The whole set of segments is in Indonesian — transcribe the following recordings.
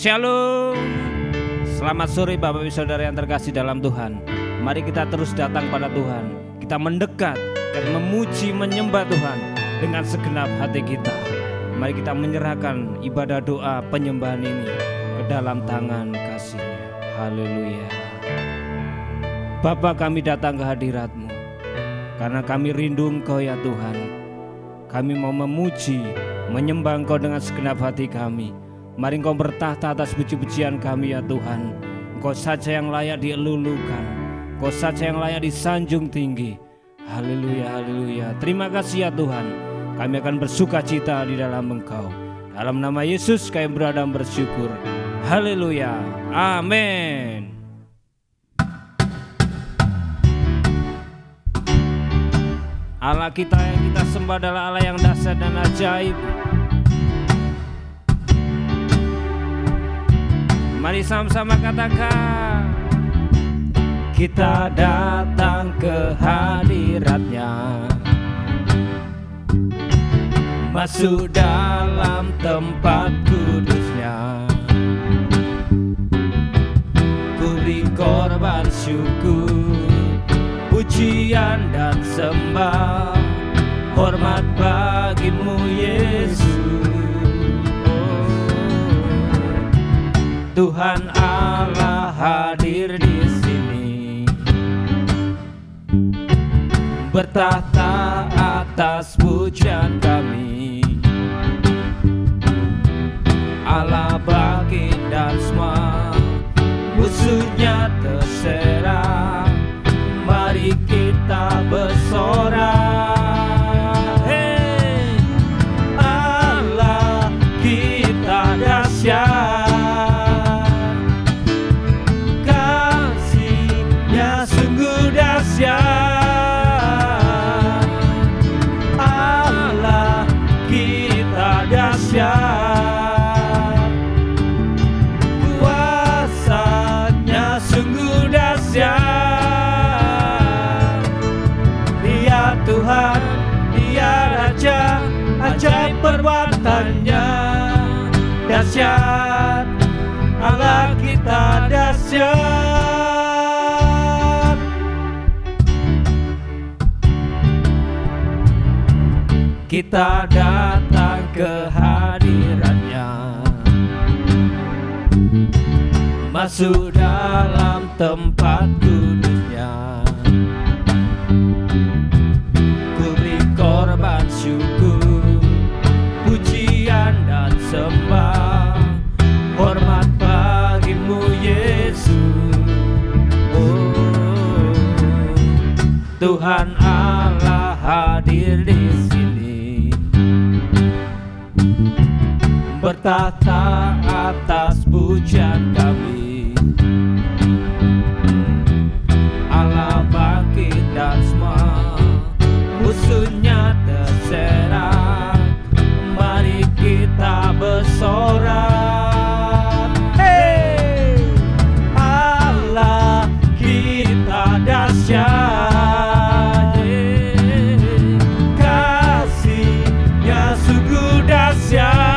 Shalom. Selamat sore Bapak Ibu Saudara yang terkasih dalam Tuhan. Mari kita terus datang pada Tuhan. Kita mendekat dan memuji menyembah Tuhan dengan segenap hati kita. Mari kita menyerahkan ibadah doa penyembahan ini ke dalam tangan kasih-Nya. Haleluya. Bapa, kami datang ke hadirat-Mu karena kami rindu Engkau ya Tuhan. Kami mau memuji, menyembah Engkau dengan segenap hati kami. Mari Engkau bertahta atas puji-pujian kami ya Tuhan. Engkau saja yang layak dielulukan, Engkau saja yang layak disanjung tinggi. Haleluya, haleluya. Terima kasih ya Tuhan. Kami akan bersuka cita di dalam Engkau. Dalam nama Yesus kami berdoa dan bersyukur. Haleluya, amin. Allah kita yang kita sembah adalah Allah yang dahsyat dan ajaib. Mari sama-sama katakan, kita datang ke hadirat-Nya, masuk dalam tempat kudus-Nya. Beri korban syukur, pujian dan sembah, hormat bagimu Yesus. Tuhan Allah hadir di sini, bertahta atas pujian kami. Allah bangkit dan semua musuhnya terserah. Mari kita bersorak. Hey, Allah kita dahsyat. Allah kita dahsyat, kuasa-Nya sungguh dahsyat. Dia Tuhan, Dia Raja, ajaib perbuatan-Nya dahsyat. Allah kita dahsyat. Kita datang ke hadirat-Nya, masuk dalam tempat kudus-Nya. Beri korban syukur, pujian dan sembah, hormat bagimu Yesus. Oh, Tuhan Allah hadir di sini, bertahta atas pujian kami. Allah bangkit dan semua musuhnya terserah. Mari kita bersorak. Hey, Allah kita dahsyat. Kasih-Nya sungguh dahsyat.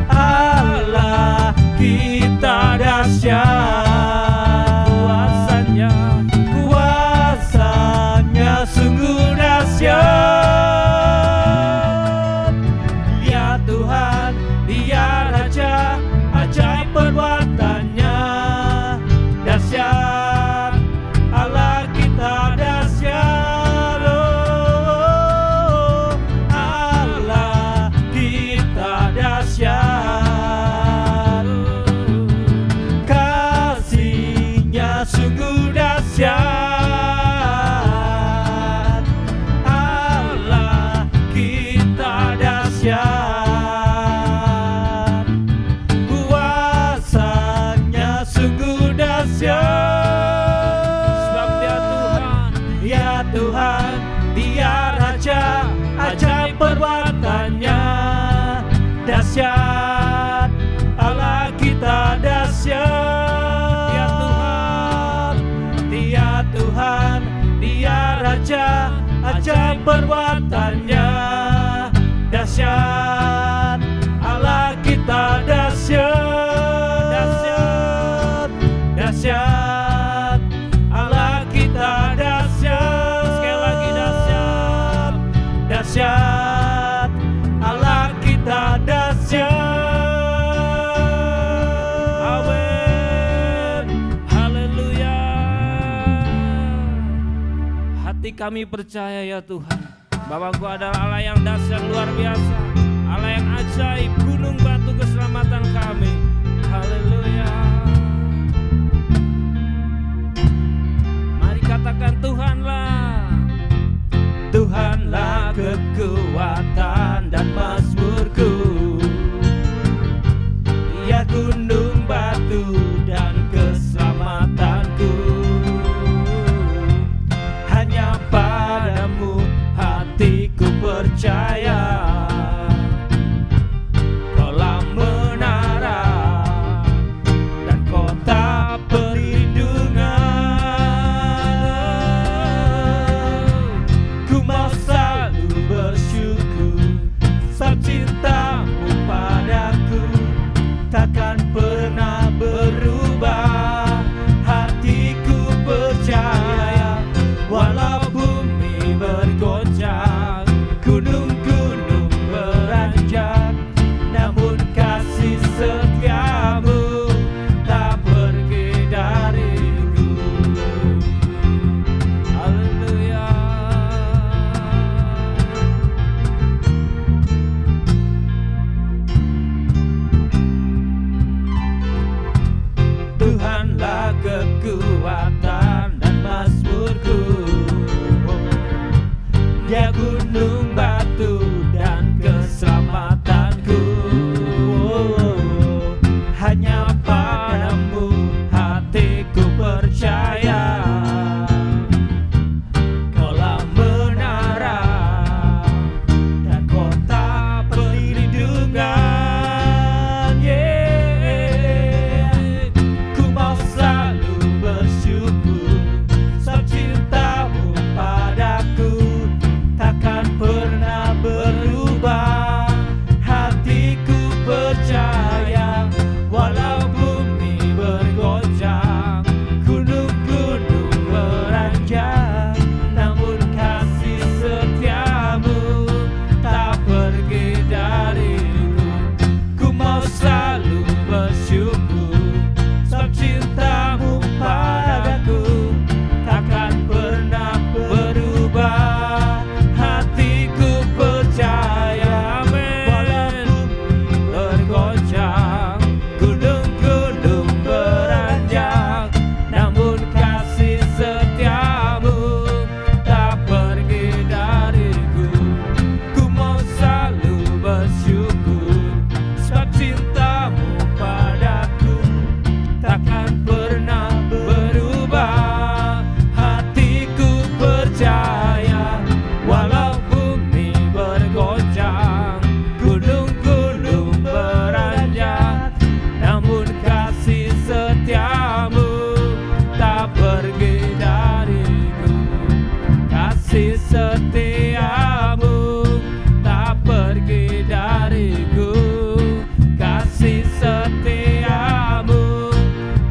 Allah kami percaya ya Tuhan, bahwa Engkau adalah Allah yang dahsyat luar biasa, Allah yang ajaib, gunung batu keselamatan kami. Haleluya. Mari katakan Tuhanlah, Tuhanlah kekuatan dan mazmurku, ya gunung batu dan keselamatanku. Hanya padamu hatiku percaya, Kaulah menara dan kota perlindungan. Ku mau selalu bersyukur, sebab cintamu padaku takkan pernah berubah. Hatiku percaya, walau bumi bergoncang, gunung-gunung beranjak, namun kasih setiamu tak pergi dariku. Haleluya. Tuhanlah kekuatan dan mazmurku, Dia gunung batu dan keselamatanku. Hanya padamu hatiku percaya, Kaulah menara dan kota perlindungan. Ku mau selalu bersyukur, sebab cintamu padaku takkan pernah berubah. Hatiku percaya, walau bumi bergoncang, gunung-gunung beranjak, namun kasih setiamu tak pergi dariku. Ku mau selalu bersyukur, sebab cintamu padaku takkan pernah berubah. Hatiku percaya, amin. Bergoncang, gunung-gunung beranjak, namun kasih setiamu tak pergi dariku. Ku mau selalu bersyukur, sebab cintamu padaku takkan pernah berubah. Hatiku percaya, walau bumi bergoncang, gunung-gunung beranjak, namun kasih setiamu tak pergi dariku. Kasih setiamu tak pergi dariku. Kasih setiamu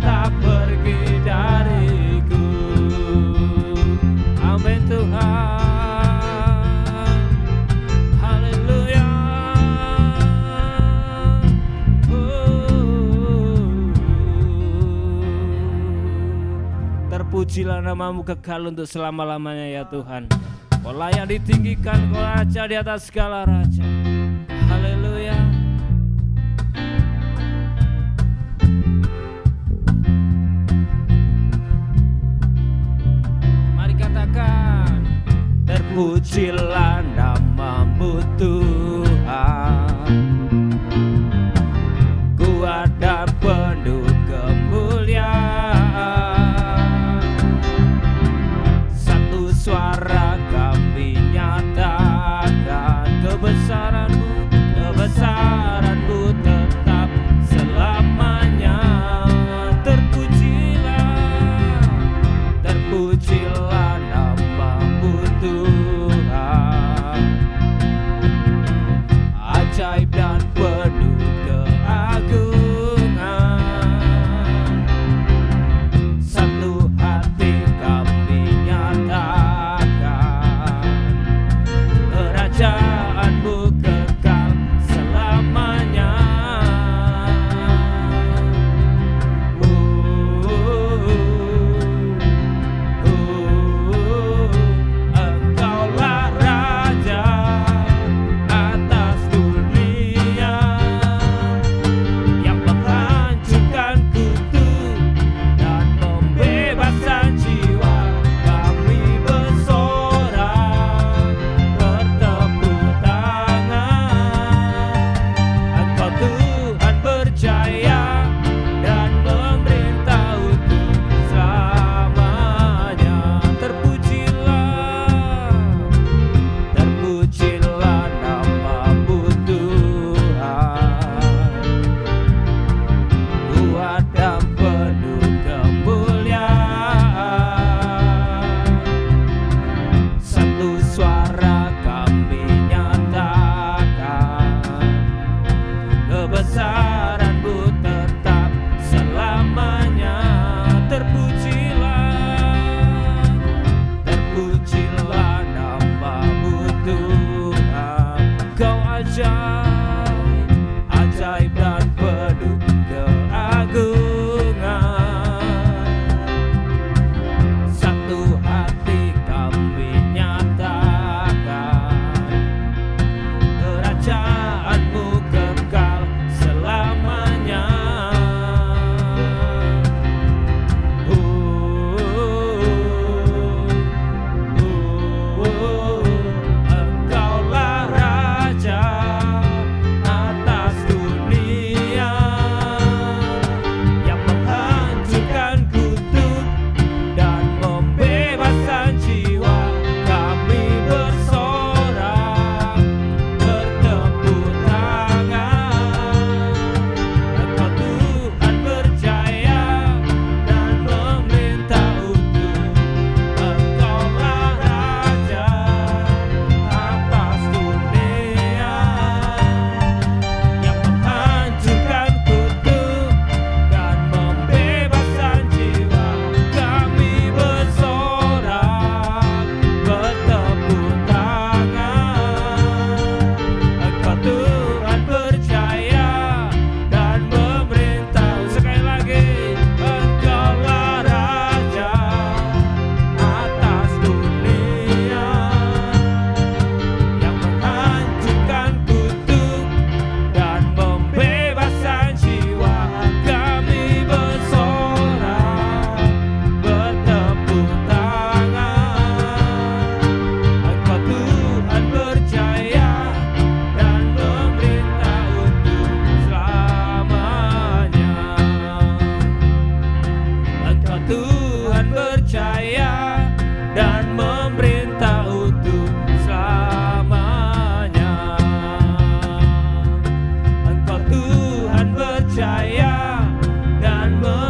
tak pergi dariku. Amin Tuhan. Haleluya. Terpujilah namamu kekal untuk selama-lamanya ya Tuhan. Kau layak ditinggikan, Kau raja di atas segala raja. Haleluya. Mari katakan, terpujilah namamu Tuhan, kuat dan penuh kemuliaan. Satu suara kami nyatakan, kebesaran-Mu, kebesaran-Mu tetap selamanya. Terpujilah, terpujilah namamu Tuhan.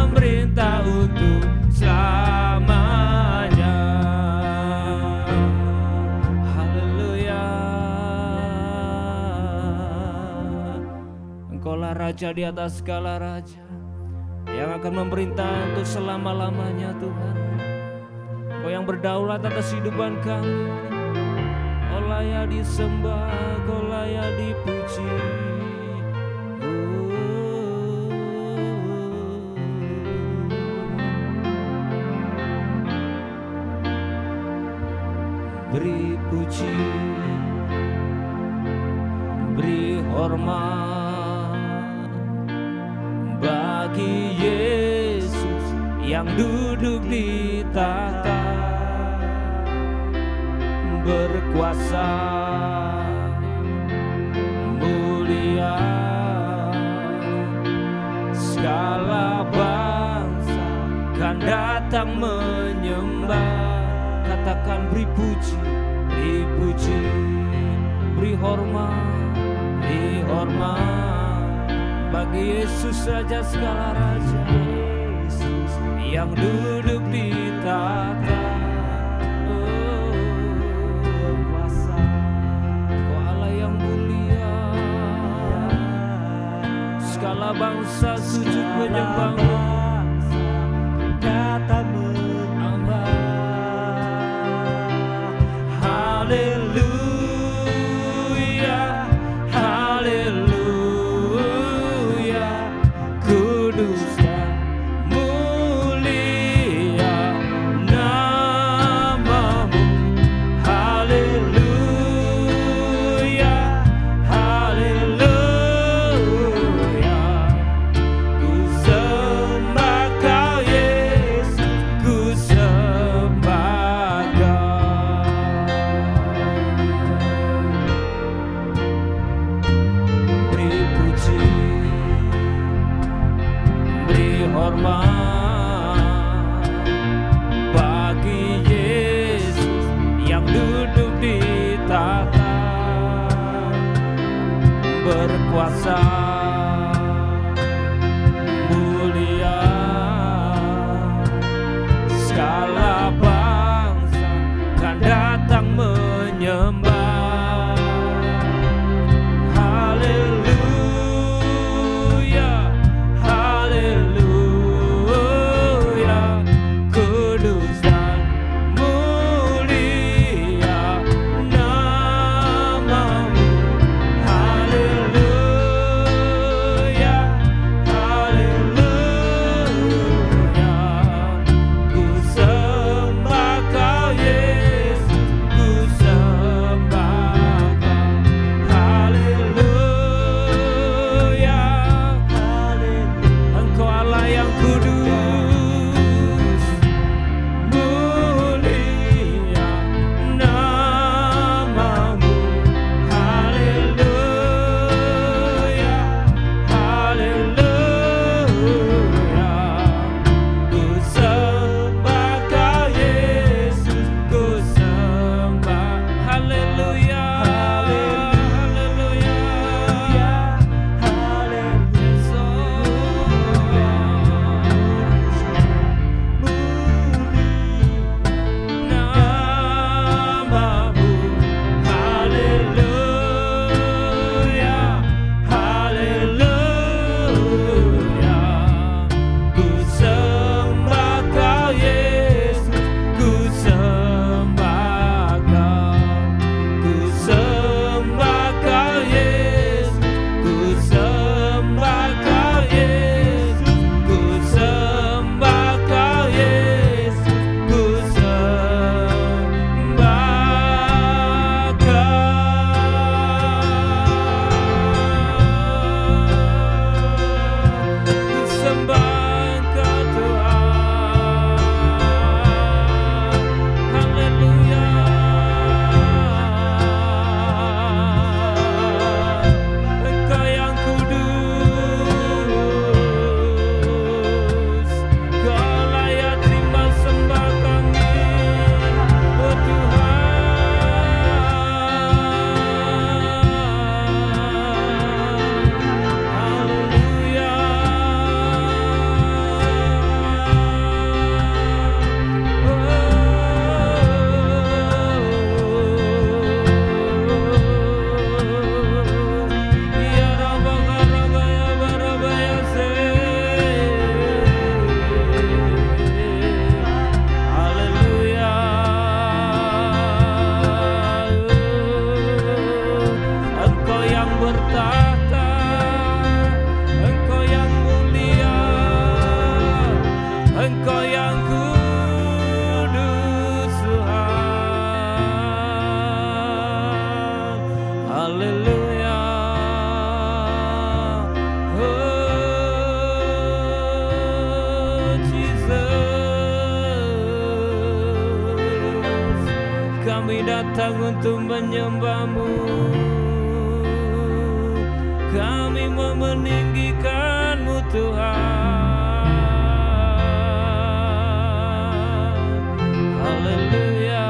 memerintah untuk selamanya. Haleluya. Engkaulah Raja di atas segala raja, yang akan memerintah untuk selama-lamanya Tuhan. Kau yang berdaulat atas kehidupan kami. Kau layak disembah, kau layak dipuji. Beri puji, beri hormat bagi Yesus yang duduk di tahta, berkuasa mulia. Segala bangsa kan datang menyembah. Katakan beri puji, beri hormat bagi Yesus Raja segala raja, Yesus yang duduk di tahta. Oh, kuasa, Kau Allah yang mulia. Segala bangsa sujud menyembah-Mu. Haleluya, haleluya, kudus dan mulia nama-Mu. Haleluya, haleluya, ku sembah Kau Yesus, ku sembah Kau. Hormat bagi Yesus yang duduk di tahta, berkuasa mulia. Segala bangsa kan datang menyembah. kami datang untuk menyembah-Mu. Kami mau meninggikan-Mu Tuhan. Haleluya.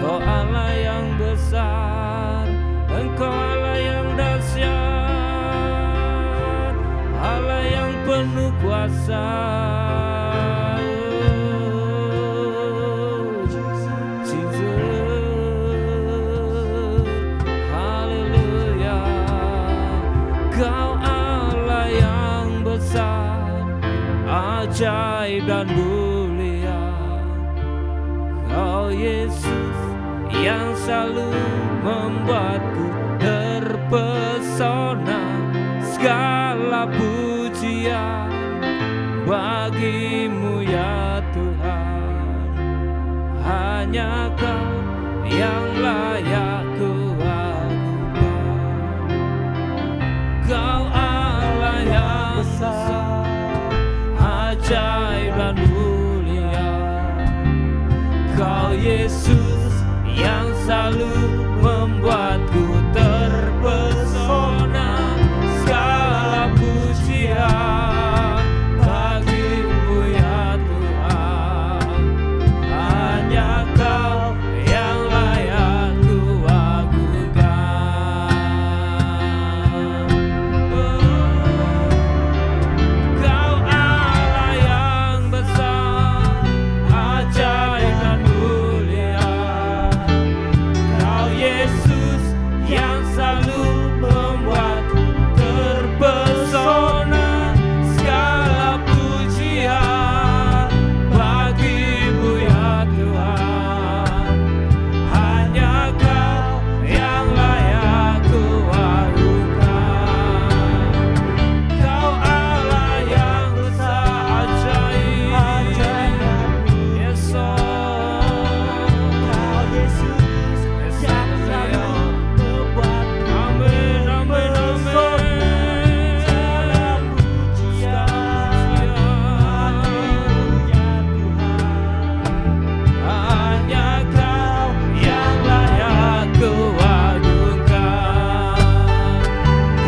Kau Allah yang besar, Engkau Allah yang dahsyat, Allah yang penuh kuasa. Ajaib dan mulia, Kau Yesus yang selalu membuatku terpesona. Segala pujian bagi-Mu ya Tuhan. Hanya Kau yang layak kuagungkan. Kau Allah yang besar, ajaib dan mulia, Kau Yesus yang selalu membuatku terpesona. Segala pujian bagi-Mu ya Tuhan. Hanya Kau yang layak kuagungkan. Kau Allah yang besar, ajaib dan mulia, Kau Yesus yang selalu membuatku terpesona. Segala pujian bagi-Mu ya Tuhan. Hanya Kau yang layak kuagungkan. Kau Allah yang besar, ajaib, yes Kau Yesus yang selalu membuatku amin, amin, amin. Segala pujian bagi-Mu ya Tuhan. Hanya Kau yang layak kuagungkan.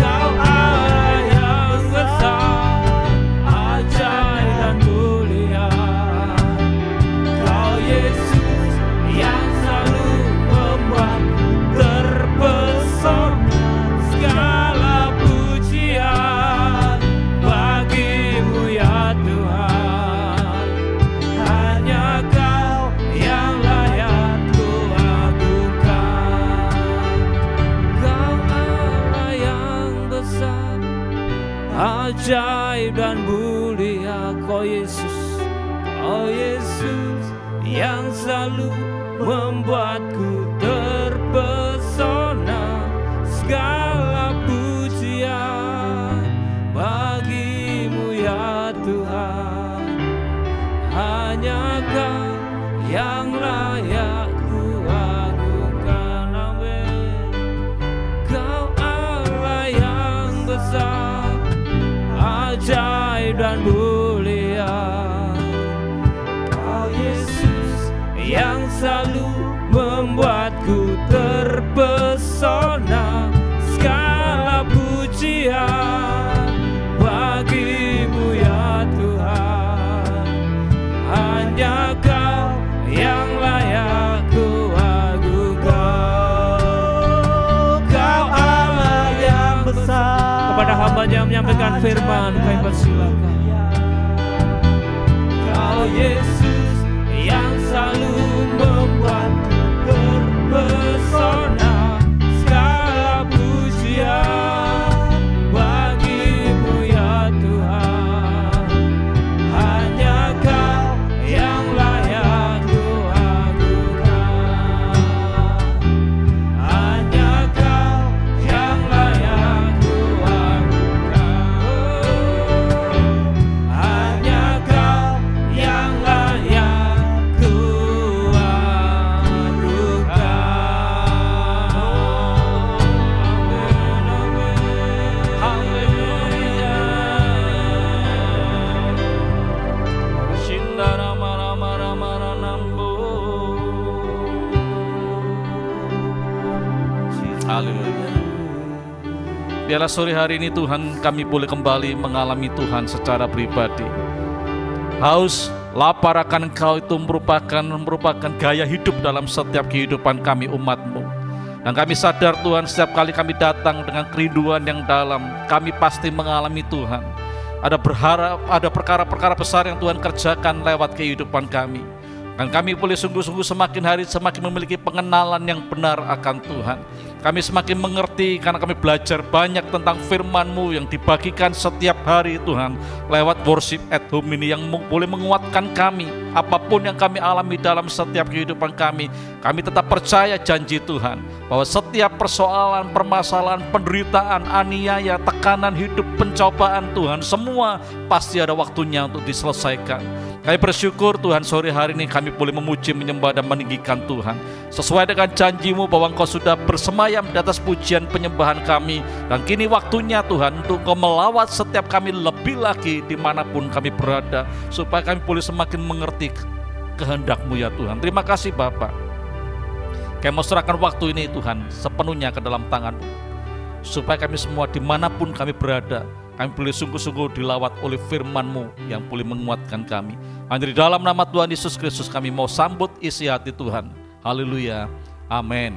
Kau Allah yang besar, ajaib dan mulia, Kau Yesus yang selalu membuatku terpesona. Segala pujian bagi-Mu ya Tuhan. Hanya Kau yang layak kuagungkan. Kau Allah yang besar, ajaib dan mulia, Kau Yesus, Kau Yesus yang selalu membuatku terpesona. Segala pujian bagi-Mu ya Tuhan. Hanya Kau yang layak kuagungkan. Amin. Kau Allah yang besar, ajaib dan mulia, Kau Yesus yang selalu membuatku terpesona. Segala pujian bagi-Mu ya Tuhan. Hanya Kau yang layak kuagungkan. Kau Allah yang besar. Kepada hamba-Nya yang menyampaikan firman, kami persilakan. Kau Yesus yang selalu membuatku terpesona. Segala pujian bagi-Mu ya Tuhan. Hanya Kau yang layak kuagungkan. Hanya Kau yang layak kuagungkan. Biarlah sore hari ini Tuhan kami boleh kembali mengalami Tuhan secara pribadi. Haus, lapar akan Engkau itu merupakan gaya hidup dalam setiap kehidupan kami umat-Mu. Dan kami sadar Tuhan, setiap kali kami datang dengan kerinduan yang dalam, kami pasti mengalami Tuhan. Ada perkara-perkara besar yang Tuhan kerjakan lewat kehidupan kami. Dan kami boleh sungguh-sungguh semakin hari semakin memiliki pengenalan yang benar akan Tuhan. Kami semakin mengerti karena kami belajar banyak tentang firman-Mu yang dibagikan setiap hari Tuhan lewat worship at home ini yang boleh menguatkan kami. Apapun yang kami alami dalam setiap kehidupan kami tetap percaya janji Tuhan bahwa setiap persoalan, permasalahan, penderitaan, aniaya, tekanan hidup, pencobaan Tuhan, semua pasti ada waktunya untuk diselesaikan. Kami bersyukur Tuhan sore hari ini kami boleh memuji, menyembah dan meninggikan Tuhan sesuai dengan janji-Mu bahwa Engkau sudah bersemayam di atas pujian penyembahan kami. Dan kini waktunya Tuhan untuk Engkau melawat setiap kami lebih lagi dimanapun kami berada, supaya kami boleh semakin mengerti kehendak-Mu ya Tuhan. Terima kasih Bapa. Kami mau serahkan waktu ini Tuhan sepenuhnya ke dalam tangan-Mu, supaya kami semua dimanapun kami berada, kami boleh sungguh-sungguh dilawat oleh firman-Mu yang boleh menguatkan kami. Hanya di dalam nama Tuhan Yesus Kristus kami mau sambut isi hati Tuhan. Haleluya, amin.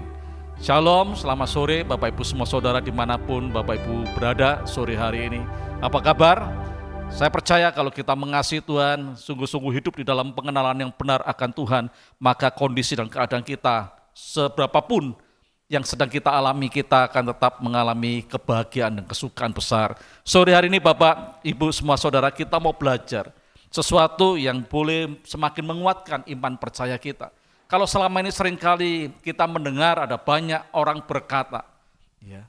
Shalom, selamat sore Bapak Ibu semua saudara dimanapun Bapak Ibu berada sore hari ini. Apa kabar? Saya percaya kalau kita mengasihi Tuhan, sungguh-sungguh hidup di dalam pengenalan yang benar akan Tuhan, maka kondisi dan keadaan kita seberapapun yang sedang kita alami, kita akan tetap mengalami kebahagiaan dan kesukaan besar. Sore hari ini Bapak, Ibu, semua saudara, kita mau belajar sesuatu yang boleh semakin menguatkan iman percaya kita. Kalau selama ini seringkali kita mendengar ada banyak orang berkata, ya,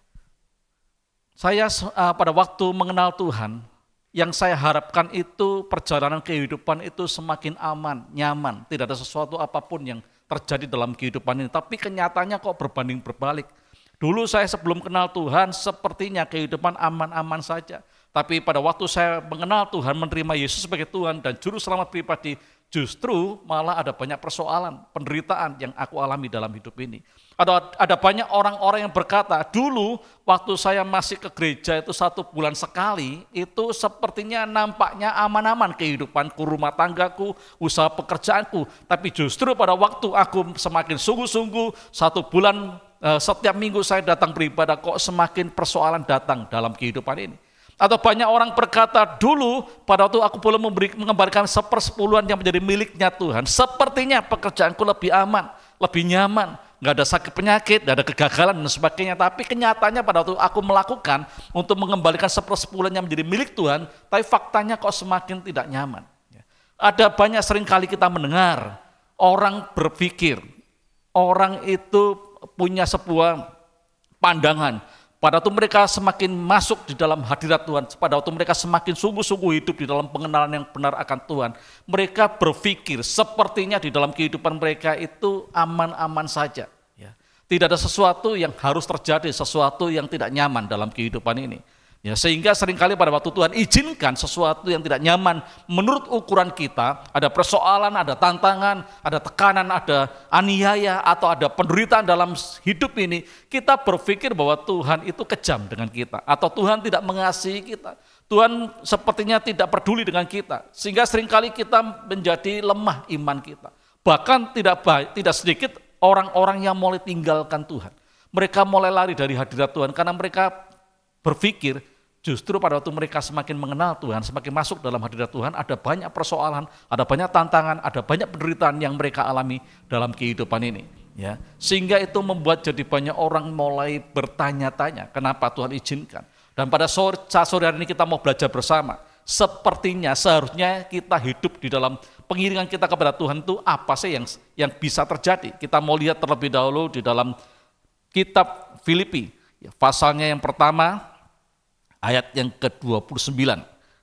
saya pada waktu mengenal Tuhan, yang saya harapkan itu perjalanan kehidupan itu semakin aman, nyaman, tidak ada sesuatu apapun yang terjadi dalam kehidupan ini, tapi kenyataannya kok berbanding berbalik. Dulu saya sebelum kenal Tuhan sepertinya kehidupan aman-aman saja, tapi pada waktu saya mengenal Tuhan, menerima Yesus sebagai Tuhan dan Juru Selamat pribadi, justru malah ada banyak persoalan, penderitaan yang aku alami dalam hidup ini. Ada banyak orang-orang yang berkata, dulu waktu saya masih ke gereja itu 1 bulan sekali, itu sepertinya nampaknya aman-aman kehidupanku, rumah tanggaku, usaha pekerjaanku. Tapi justru pada waktu aku semakin sungguh-sungguh, 1 bulan setiap minggu saya datang beribadah, kok semakin persoalan datang dalam kehidupan ini. Atau banyak orang berkata, dulu pada waktu aku boleh mengembalikan 1/10 yang menjadi miliknya Tuhan, sepertinya pekerjaanku lebih aman, lebih nyaman, nggak ada sakit penyakit, nggak ada kegagalan dan sebagainya. Tapi kenyataannya pada waktu aku melakukan untuk mengembalikan 1/10 yang menjadi milik Tuhan, tapi faktanya kok semakin tidak nyaman. Ada banyak seringkali kita mendengar orang berpikir, orang itu punya sebuah pandangan. Pada waktu mereka semakin masuk di dalam hadirat Tuhan, pada waktu mereka semakin sungguh-sungguh hidup di dalam pengenalan yang benar akan Tuhan, mereka berpikir sepertinya di dalam kehidupan mereka itu aman-aman saja. Tidak ada sesuatu yang harus terjadi, sesuatu yang tidak nyaman dalam kehidupan ini. Sehingga seringkali pada waktu Tuhan izinkan sesuatu yang tidak nyaman menurut ukuran kita, ada persoalan, ada tantangan, ada tekanan, ada aniaya, atau ada penderitaan dalam hidup ini, kita berpikir bahwa Tuhan itu kejam dengan kita, atau Tuhan tidak mengasihi kita, Tuhan sepertinya tidak peduli dengan kita, sehingga seringkali kita menjadi lemah iman kita. Bahkan tidak sedikit orang-orang yang mulai tinggalkan Tuhan, mereka mulai lari dari hadirat Tuhan, karena mereka berpikir justru pada waktu mereka semakin mengenal Tuhan, semakin masuk dalam hadirat Tuhan, ada banyak persoalan, ada banyak tantangan, ada banyak penderitaan yang mereka alami dalam kehidupan ini. Sehingga itu membuat jadi banyak orang mulai bertanya-tanya, kenapa Tuhan izinkan. Dan pada sore hari ini kita mau belajar bersama, sepertinya seharusnya kita hidup di dalam pengiringan kita kepada Tuhan itu apa sih yang bisa terjadi. Kita mau lihat terlebih dahulu di dalam kitab Filipi, pasalnya yang pertama, ayat yang ke-29.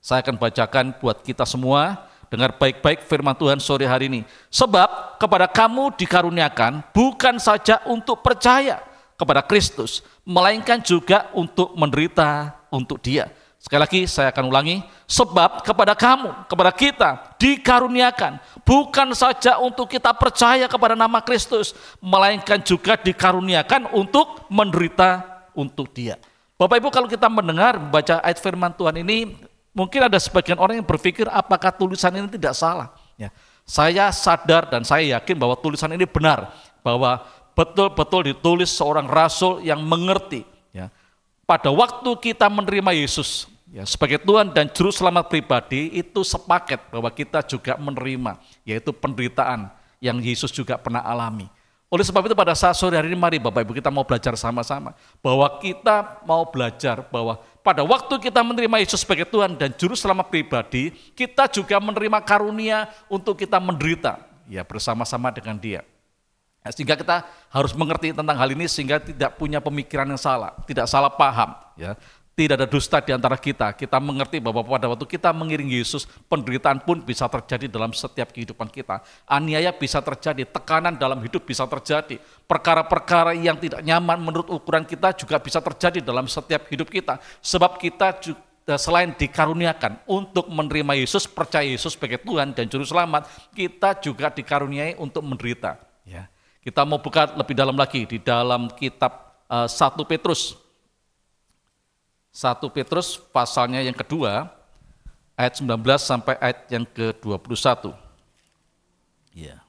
Saya akan bacakan buat kita semua, dengar baik-baik firman Tuhan sore hari ini. Sebab kepada kamu dikaruniakan bukan saja untuk percaya kepada Kristus, melainkan juga untuk menderita untuk Dia. Sekali lagi saya akan ulangi, sebab kepada kamu, kepada kita dikaruniakan bukan saja untuk kita percaya kepada nama Kristus, melainkan juga dikaruniakan untuk menderita untuk Dia. Bapak Ibu, kalau kita mendengar membaca ayat firman Tuhan ini, mungkin ada sebagian orang yang berpikir apakah tulisan ini tidak salah. Ya, saya sadar dan saya yakin bahwa tulisan ini benar, bahwa betul-betul ditulis seorang rasul yang mengerti. Ya, pada waktu kita menerima Yesus ya, sebagai Tuhan dan Juru Selamat pribadi, itu sepaket bahwa kita juga menerima, yaitu penderitaan yang Yesus juga pernah alami. Oleh sebab itu pada saat sore hari ini mari Bapak Ibu kita mau belajar sama-sama, bahwa kita mau belajar bahwa pada waktu kita menerima Yesus sebagai Tuhan dan Juru Selamat pribadi, kita juga menerima karunia untuk kita menderita ya bersama-sama dengan Dia. Sehingga kita harus mengerti tentang hal ini sehingga tidak punya pemikiran yang salah, tidak salah paham ya. Tidak ada dusta di antara kita. Kita mengerti bahwa pada waktu kita mengiringi Yesus, penderitaan pun bisa terjadi dalam setiap kehidupan kita. Aniaya bisa terjadi, tekanan dalam hidup bisa terjadi. Perkara-perkara yang tidak nyaman menurut ukuran kita juga bisa terjadi dalam setiap hidup kita. Sebab kita juga, selain dikaruniakan untuk menerima Yesus, percaya Yesus sebagai Tuhan dan Juru Selamat, kita juga dikaruniai untuk menderita. Ya. Kita mau buka lebih dalam lagi di dalam kitab 1 Petrus. 1 Petrus pasalnya yang kedua, ayat 19 sampai ayat yang ke-21. Ya.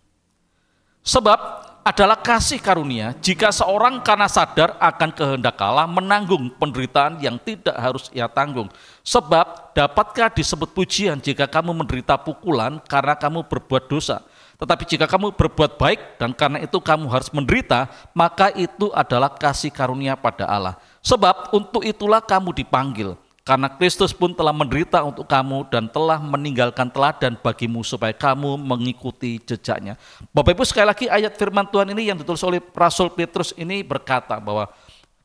Sebab adalah kasih karunia jika seorang karena sadar akan kehendak Allah menanggung penderitaan yang tidak harus ia tanggung. Sebab dapatkah disebut pujian jika kamu menderita pukulan karena kamu berbuat dosa? Tetapi jika kamu berbuat baik dan karena itu kamu harus menderita, maka itu adalah kasih karunia pada Allah. Sebab untuk itulah kamu dipanggil, karena Kristus pun telah menderita untuk kamu dan telah meninggalkan teladan bagimu supaya kamu mengikuti jejaknya. Bapak Ibu, sekali lagi ayat firman Tuhan ini yang ditulis oleh Rasul Petrus ini berkata bahwa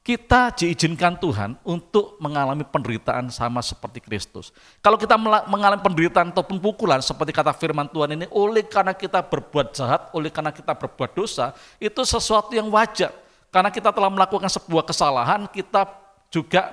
kita diizinkan Tuhan untuk mengalami penderitaan sama seperti Kristus. Kalau kita mengalami penderitaan ataupun pukulan seperti kata firman Tuhan ini, oleh karena kita berbuat jahat, oleh karena kita berbuat dosa, itu sesuatu yang wajar. Karena kita telah melakukan sebuah kesalahan, kita juga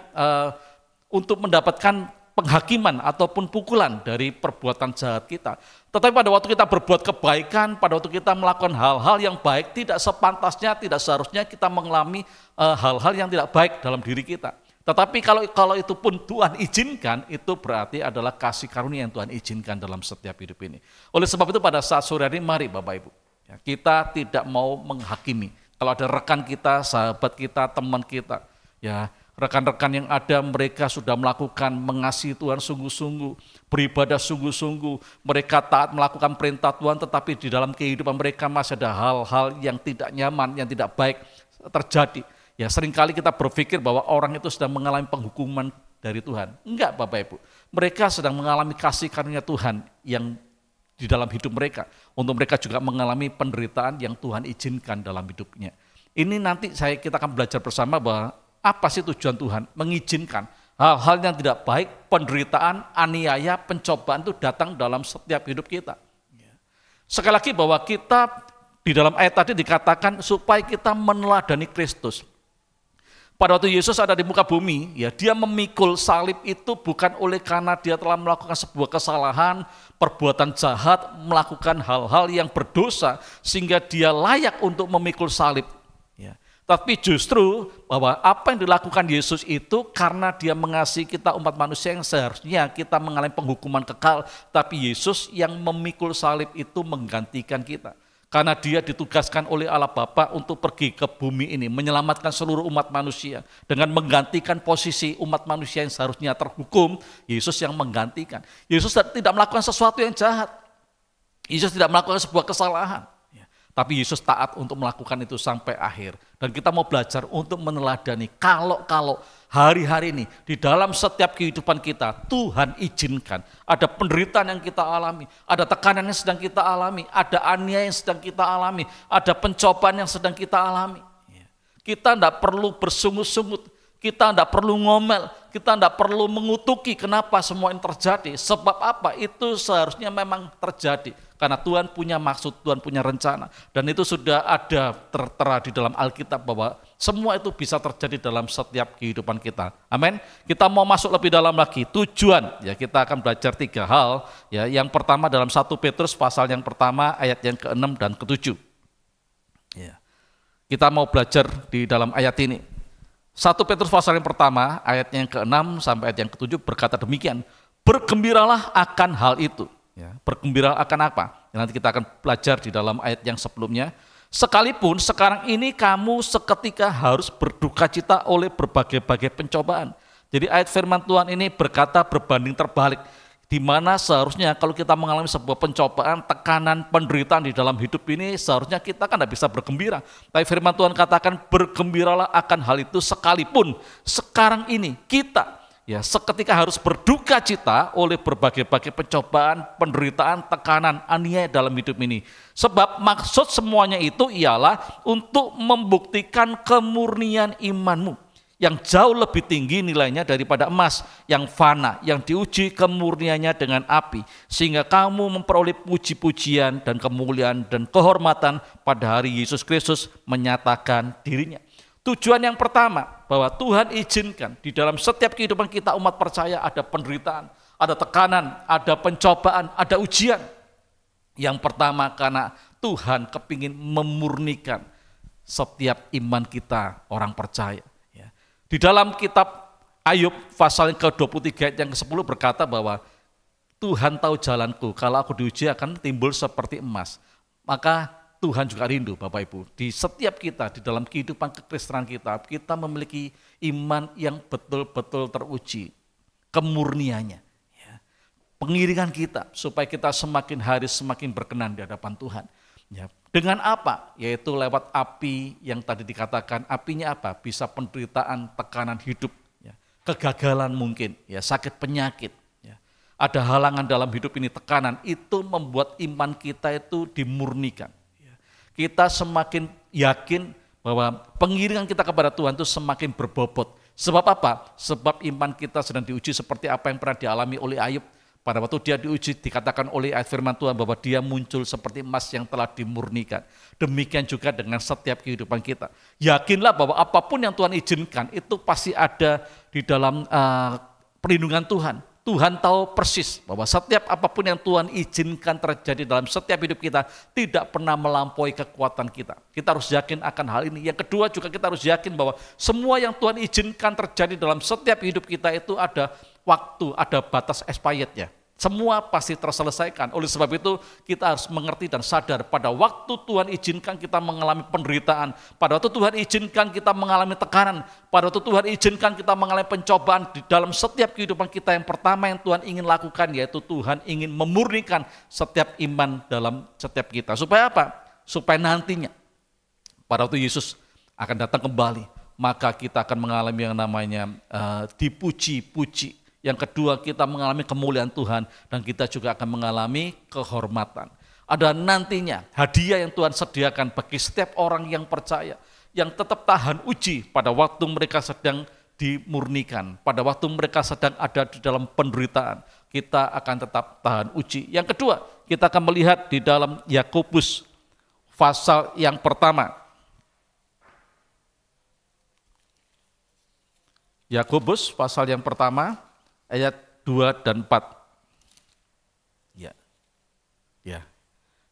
untuk mendapatkan penghakiman ataupun pukulan dari perbuatan jahat kita. Tetapi pada waktu kita berbuat kebaikan, pada waktu kita melakukan hal-hal yang baik, tidak sepantasnya, tidak seharusnya kita mengalami hal-hal yang tidak baik dalam diri kita. Tetapi kalau itu pun Tuhan izinkan, itu berarti adalah kasih karunia yang Tuhan izinkan dalam setiap hidup ini. Oleh sebab itu pada saat sore hari, mari Bapak Ibu, ya, kita tidak mau menghakimi. Kalau ada rekan kita, sahabat kita, teman kita, ya, rekan-rekan yang ada mereka sudah melakukan mengasihi Tuhan sungguh-sungguh, beribadah sungguh-sungguh, mereka taat melakukan perintah Tuhan, tetapi di dalam kehidupan mereka masih ada hal-hal yang tidak nyaman, yang tidak baik terjadi. Ya, seringkali kita berpikir bahwa orang itu sedang mengalami penghukuman dari Tuhan. Enggak Bapak Ibu, mereka sedang mengalami kasih karunia Tuhan yang di dalam hidup mereka. Untuk mereka juga mengalami penderitaan yang Tuhan izinkan dalam hidupnya. Ini nanti kita akan belajar bersama bahwa apa sih tujuan Tuhan mengizinkan hal-hal yang tidak baik, penderitaan, aniaya, pencobaan itu datang dalam setiap hidup kita. Sekali lagi bahwa kita di dalam ayat tadi dikatakan supaya kita meneladani Kristus. Pada waktu Yesus ada di muka bumi, ya, dia memikul salib itu bukan oleh karena dia telah melakukan sebuah kesalahan, perbuatan jahat, melakukan hal-hal yang berdosa sehingga dia layak untuk memikul salib. Ya. Tapi justru bahwa apa yang dilakukan Yesus itu karena dia mengasihi kita umat manusia yang seharusnya kita mengalami penghukuman kekal, tapi Yesus yang memikul salib itu menggantikan kita. Karena dia ditugaskan oleh Allah Bapa untuk pergi ke bumi ini, menyelamatkan seluruh umat manusia. Dengan menggantikan posisi umat manusia yang seharusnya terhukum, Yesus yang menggantikan. Yesus tidak melakukan sesuatu yang jahat. Yesus tidak melakukan sebuah kesalahan. Tapi Yesus taat untuk melakukan itu sampai akhir. Dan kita mau belajar untuk meneladani kalau hari-hari ini di dalam setiap kehidupan kita Tuhan izinkan ada penderitaan yang kita alami, ada tekanan yang sedang kita alami, ada aniaya yang sedang kita alami, ada pencobaan yang sedang kita alami. Kita tidak perlu bersungut-sungut, kita tidak perlu ngomel, kita tidak perlu mengutuki kenapa semua ini terjadi. Sebab apa? Itu seharusnya memang terjadi. Karena Tuhan punya maksud, Tuhan punya rencana. Dan itu sudah ada tertera di dalam Alkitab bahwa semua itu bisa terjadi dalam setiap kehidupan kita. Amin. Kita mau masuk lebih dalam lagi. Tujuan, ya kita akan belajar 3 hal. Ya, yang pertama dalam 1 Petrus pasal yang pertama ayat yang ke-6 dan ke-7. Ya. Kita mau belajar di dalam ayat ini. 1 Petrus pasal yang pertama, ayatnya yang ke-6 sampai ayat yang ke-7 berkata demikian, bergembiralah akan hal itu. Ya, bergembiralah akan apa? Nanti kita akan belajar di dalam ayat yang sebelumnya. Sekalipun sekarang ini kamu seketika harus berduka cita oleh berbagai-bagai pencobaan. Jadi ayat firman Tuhan ini berkata berbanding terbalik, di mana seharusnya kalau kita mengalami sebuah pencobaan, tekanan, penderitaan di dalam hidup ini, seharusnya kita kan tidak bisa bergembira. Tapi firman Tuhan katakan bergembiralah akan hal itu sekalipun sekarang ini kita seketika harus berduka cita oleh berbagai-bagai pencobaan, penderitaan, tekanan, aniaya dalam hidup ini. Sebab maksud semuanya itu ialah untuk membuktikan kemurnian imanmu yang jauh lebih tinggi nilainya daripada emas yang fana, yang diuji kemurniannya dengan api, sehingga kamu memperoleh puji-pujian dan kemuliaan dan kehormatan pada hari Yesus Kristus menyatakan dirinya. Tujuan yang pertama, bahwa Tuhan izinkan di dalam setiap kehidupan kita umat percaya ada penderitaan, ada tekanan, ada pencobaan, ada ujian. Yang pertama karena Tuhan kepingin memurnikan setiap iman kita orang percaya. Di dalam kitab Ayub pasal yang ke-23 ayat yang ke-10 berkata bahwa Tuhan tahu jalanku, kalau aku diuji akan timbul seperti emas. Maka Tuhan juga rindu Bapak Ibu, di setiap kita, di dalam kehidupan kekristenan kita memiliki iman yang betul-betul teruji, kemurniannya. Pengiringan kita, supaya kita semakin hari semakin berkenan di hadapan Tuhan. Dengan apa? Yaitu lewat api yang tadi dikatakan, apinya apa? Bisa penderitaan, tekanan hidup, kegagalan mungkin, sakit penyakit. Ada halangan dalam hidup ini, tekanan, itu membuat iman kita itu dimurnikan. Kita semakin yakin bahwa pengiringan kita kepada Tuhan itu semakin berbobot. Sebab apa? Sebab iman kita sedang diuji seperti apa yang pernah dialami oleh Ayub. Pada waktu dia diuji dikatakan oleh ayat firman Tuhan bahwa dia muncul seperti emas yang telah dimurnikan. Demikian juga dengan setiap kehidupan kita. Yakinlah bahwa apapun yang Tuhan izinkan itu pasti ada di dalam perlindungan Tuhan. Tuhan tahu persis bahwa setiap apapun yang Tuhan izinkan terjadi dalam setiap hidup kita tidak pernah melampaui kekuatan kita. Kita harus yakin akan hal ini. Yang kedua juga kita harus yakin bahwa semua yang Tuhan izinkan terjadi dalam setiap hidup kita itu ada waktu, ada batas expirednya. Semua pasti terselesaikan. Oleh sebab itu kita harus mengerti dan sadar pada waktu Tuhan izinkan kita mengalami penderitaan, pada waktu Tuhan izinkan kita mengalami tekanan, pada waktu Tuhan izinkan kita mengalami pencobaan di dalam setiap kehidupan kita, yang pertama yang Tuhan ingin lakukan yaitu Tuhan ingin memurnikan setiap iman dalam setiap kita. Supaya apa? Supaya nantinya pada waktu Yesus akan datang kembali, maka kita akan mengalami yang namanya dipuji-puji. Yang kedua, kita mengalami kemuliaan Tuhan dan kita juga akan mengalami kehormatan. Ada nantinya hadiah yang Tuhan sediakan bagi setiap orang yang percaya, yang tetap tahan uji pada waktu mereka sedang dimurnikan, pada waktu mereka sedang ada di dalam penderitaan, kita akan tetap tahan uji. Yang kedua, kita akan melihat di dalam Yakobus pasal yang pertama. Yakobus pasal yang pertama, ayat 2 dan 4.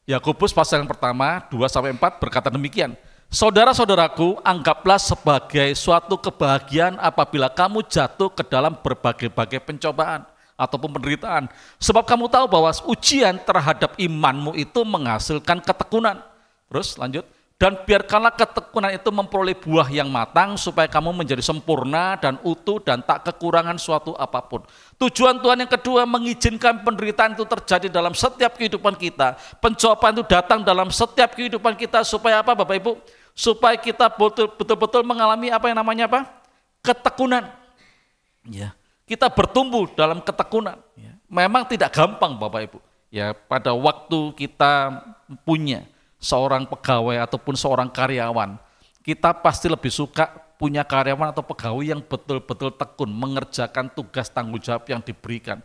Yakobus pasal yang pertama 2 sampai 4 berkata demikian. Saudara-saudaraku, anggaplah sebagai suatu kebahagiaan apabila kamu jatuh ke dalam berbagai-bagai pencobaan ataupun penderitaan. Sebab kamu tahu bahwa ujian terhadap imanmu itu menghasilkan ketekunan. Terus lanjut. Dan biarkanlah ketekunan itu memperoleh buah yang matang supaya kamu menjadi sempurna dan utuh dan tak kekurangan suatu apapun. Tujuan Tuhan yang kedua mengizinkan penderitaan itu terjadi dalam setiap kehidupan kita. Pencobaan itu datang dalam setiap kehidupan kita supaya apa Bapak Ibu? Supaya kita betul-betul mengalami apa yang namanya apa? Ketekunan. Kita bertumbuh dalam ketekunan. Memang tidak gampang Bapak Ibu. Pada waktu kita punya seorang pegawai ataupun seorang karyawan, kita pasti lebih suka punya karyawan atau pegawai yang betul-betul tekun mengerjakan tugas tanggung jawab yang diberikan.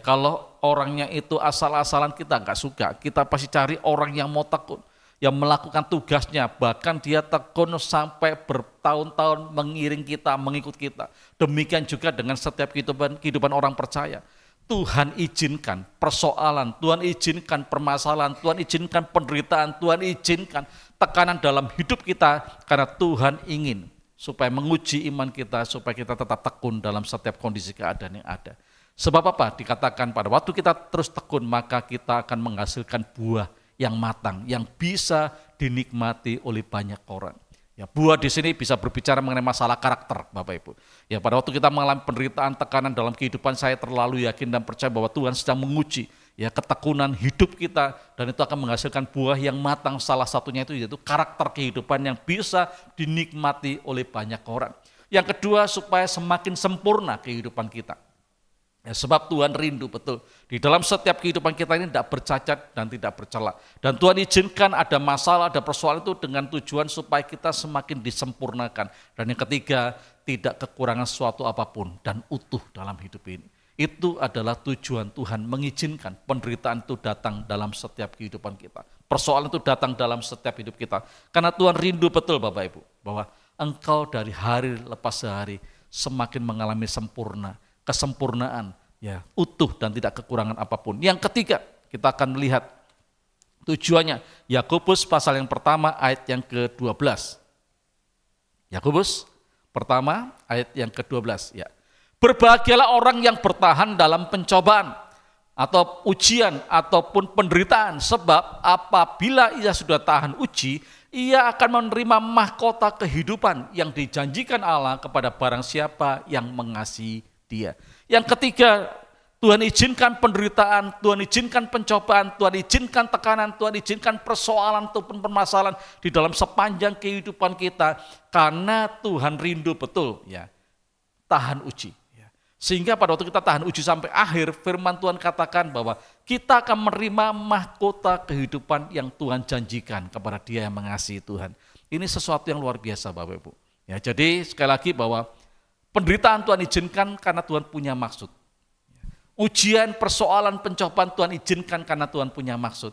Kalau orangnya itu asal-asalan kita nggak suka, kita pasti cari orang yang mau tekun, yang melakukan tugasnya, bahkan dia tekun sampai bertahun-tahun mengiring kita, mengikut kita. Demikian juga dengan setiap kehidupan orang percaya. Tuhan izinkan persoalan, Tuhan izinkan permasalahan, Tuhan izinkan penderitaan, Tuhan izinkan tekanan dalam hidup kita karena Tuhan ingin supaya menguji iman kita, supaya kita tetap tekun dalam setiap kondisi keadaan yang ada. Sebab apa? Dikatakan pada waktu kita terus tekun, maka kita akan menghasilkan buah yang matang, yang bisa dinikmati oleh banyak orang. Ya, buah di sini bisa berbicara mengenai masalah karakter, Bapak Ibu. Ya, pada waktu kita mengalami penderitaan, tekanan dalam kehidupan, saya terlalu yakin dan percaya bahwa Tuhan sedang menguji ya ketekunan hidup kita, dan itu akan menghasilkan buah yang matang. Salah satunya itu yaitu karakter kehidupan yang bisa dinikmati oleh banyak orang. Yang kedua, supaya semakin sempurna kehidupan kita. Ya, sebab Tuhan rindu betul di dalam setiap kehidupan kita ini tidak bercacat dan tidak bercela. Dan Tuhan izinkan ada masalah, ada persoalan itu dengan tujuan supaya kita semakin disempurnakan. Dan yang ketiga, tidak kekurangan suatu apapun dan utuh dalam hidup ini. Itu adalah tujuan Tuhan mengizinkan penderitaan itu datang dalam setiap kehidupan kita. Persoalan itu datang dalam setiap hidup kita. Karena Tuhan rindu betul Bapak Ibu, bahwa engkau dari hari lepas hari semakin mengalami sempurna, kesempurnaan, ya, utuh dan tidak kekurangan apapun. Yang ketiga, kita akan melihat tujuannya. Yakobus pasal yang pertama ayat yang ke-12. Yakobus pertama ayat yang ke-12. Ya. Berbahagialah orang yang bertahan dalam pencobaan atau ujian ataupun penderitaan, sebab apabila ia sudah tahan uji, ia akan menerima mahkota kehidupan yang dijanjikan Allah kepada barang siapa yang mengasihi Dia. Yang ketiga, Tuhan izinkan penderitaan, Tuhan izinkan pencobaan, Tuhan izinkan tekanan, Tuhan izinkan persoalan ataupun permasalahan di dalam sepanjang kehidupan kita, karena Tuhan rindu betul ya tahan uji. Sehingga pada waktu kita tahan uji sampai akhir, firman Tuhan katakan bahwa kita akan menerima mahkota kehidupan yang Tuhan janjikan kepada dia yang mengasihi Tuhan. Ini sesuatu yang luar biasa Bapak Ibu. Ya, jadi sekali lagi bahwa penderitaan Tuhan izinkan karena Tuhan punya maksud. Ujian, persoalan, pencobaan Tuhan izinkan karena Tuhan punya maksud.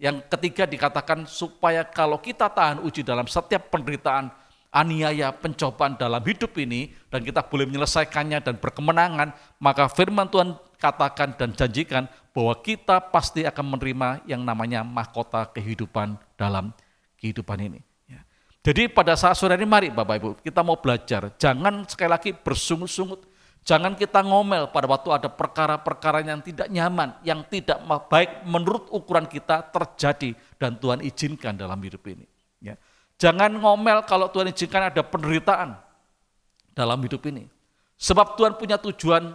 Yang ketiga dikatakan supaya kalau kita tahan uji dalam setiap penderitaan, aniaya, pencobaan dalam hidup ini, dan kita boleh menyelesaikannya dan berkemenangan, maka firman Tuhan katakan dan janjikan bahwa kita pasti akan menerima yang namanya mahkota kehidupan dalam kehidupan ini. Jadi pada saat sore ini mari Bapak Ibu kita mau belajar, jangan sekali lagi bersungut-sungut, jangan kita ngomel pada waktu ada perkara-perkara yang tidak nyaman, yang tidak baik menurut ukuran kita terjadi dan Tuhan izinkan dalam hidup ini. Ya. Jangan ngomel kalau Tuhan izinkan ada penderitaan dalam hidup ini, sebab Tuhan punya tujuan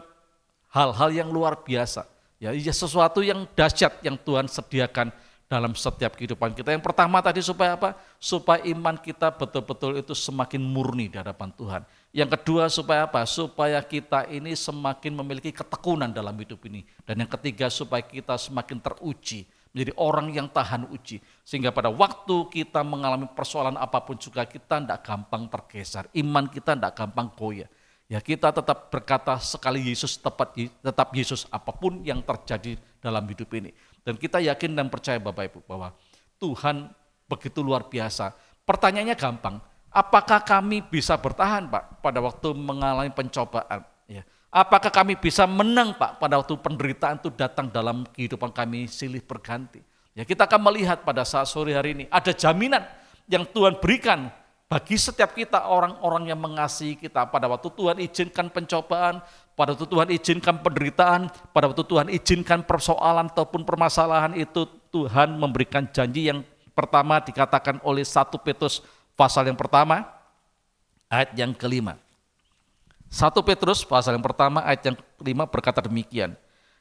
hal-hal yang luar biasa, ya sesuatu yang dahsyat yang Tuhan sediakan dalam setiap kehidupan kita. Yang pertama tadi supaya apa? Supaya iman kita betul-betul itu semakin murni di hadapan Tuhan. Yang kedua supaya apa? Supaya kita ini semakin memiliki ketekunan dalam hidup ini. Dan yang ketiga supaya kita semakin teruji, menjadi orang yang tahan uji. Sehingga pada waktu kita mengalami persoalan apapun juga kita tidak gampang tergeser. Iman kita tidak gampang goyah. Ya kita tetap berkata sekali Yesus tetap Yesus apapun yang terjadi dalam hidup ini. Dan kita yakin dan percaya Bapak Ibu bahwa Tuhan begitu luar biasa. Pertanyaannya gampang, apakah kami bisa bertahan Pak pada waktu mengalami pencobaan? Ya. Apakah kami bisa menang Pak pada waktu penderitaan itu datang dalam kehidupan kami silih berganti? Ya, kita akan melihat pada saat sore hari ini ada jaminan yang Tuhan berikan bagi setiap kita orang-orang yang mengasihi kita. Pada waktu Tuhan izinkan pencobaan, pada waktu Tuhan izinkan penderitaan, pada waktu Tuhan izinkan persoalan ataupun permasalahan itu, Tuhan memberikan janji yang pertama dikatakan oleh 1 Petrus pasal yang pertama ayat yang ke-5. 1 Petrus pasal yang pertama ayat yang ke-5 berkata demikian,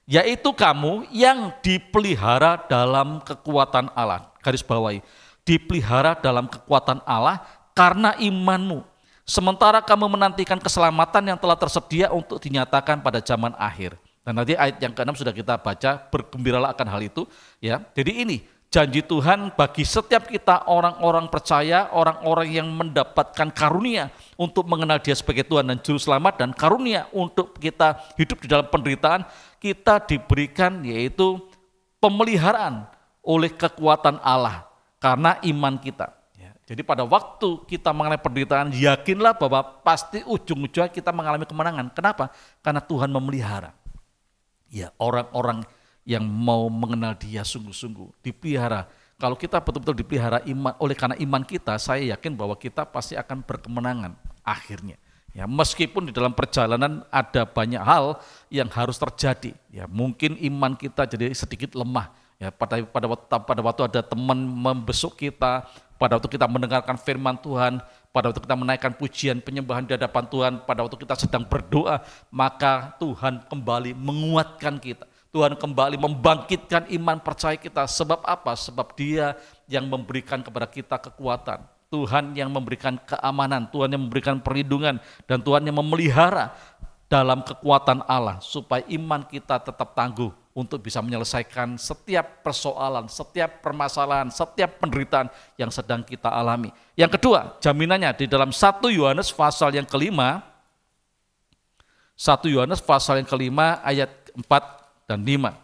yaitu kamu yang dipelihara dalam kekuatan Allah. Garis bawahi, dipelihara dalam kekuatan Allah karena imanmu, sementara kamu menantikan keselamatan yang telah tersedia untuk dinyatakan pada zaman akhir. Dan nanti ayat yang ke-6 sudah kita baca, bergembiralah akan hal itu. Ya, jadi ini janji Tuhan bagi setiap kita orang-orang percaya, orang-orang yang mendapatkan karunia untuk mengenal Dia sebagai Tuhan dan Juru Selamat, dan karunia untuk kita hidup di dalam penderitaan, kita diberikan yaitu pemeliharaan oleh kekuatan Allah karena iman kita. Jadi pada waktu kita mengalami penderitaan, yakinlah bahwa pasti ujung-ujungnya kita mengalami kemenangan. Kenapa? Karena Tuhan memelihara. Ya, orang-orang yang mau mengenal Dia sungguh-sungguh dipelihara. Kalau kita betul-betul dipelihara iman, oleh karena iman kita, saya yakin bahwa kita pasti akan berkemenangan akhirnya. Ya, meskipun di dalam perjalanan ada banyak hal yang harus terjadi. Ya, mungkin iman kita jadi sedikit lemah. Ya, pada waktu ada teman membesuk kita, pada waktu kita mendengarkan firman Tuhan, pada waktu kita menaikkan pujian penyembahan di hadapan Tuhan, pada waktu kita sedang berdoa, maka Tuhan kembali menguatkan kita. Tuhan kembali membangkitkan iman percaya kita. Sebab apa? Sebab Dia yang memberikan kepada kita kekuatan. Tuhan yang memberikan keamanan, Tuhan yang memberikan perlindungan, dan Tuhan yang memelihara dalam kekuatan Allah supaya iman kita tetap tangguh untuk bisa menyelesaikan setiap persoalan, setiap permasalahan, setiap penderitaan yang sedang kita alami. Yang kedua, jaminannya di dalam 1 Yohanes pasal yang kelima, 1 Yohanes pasal yang kelima ayat 4 dan 5.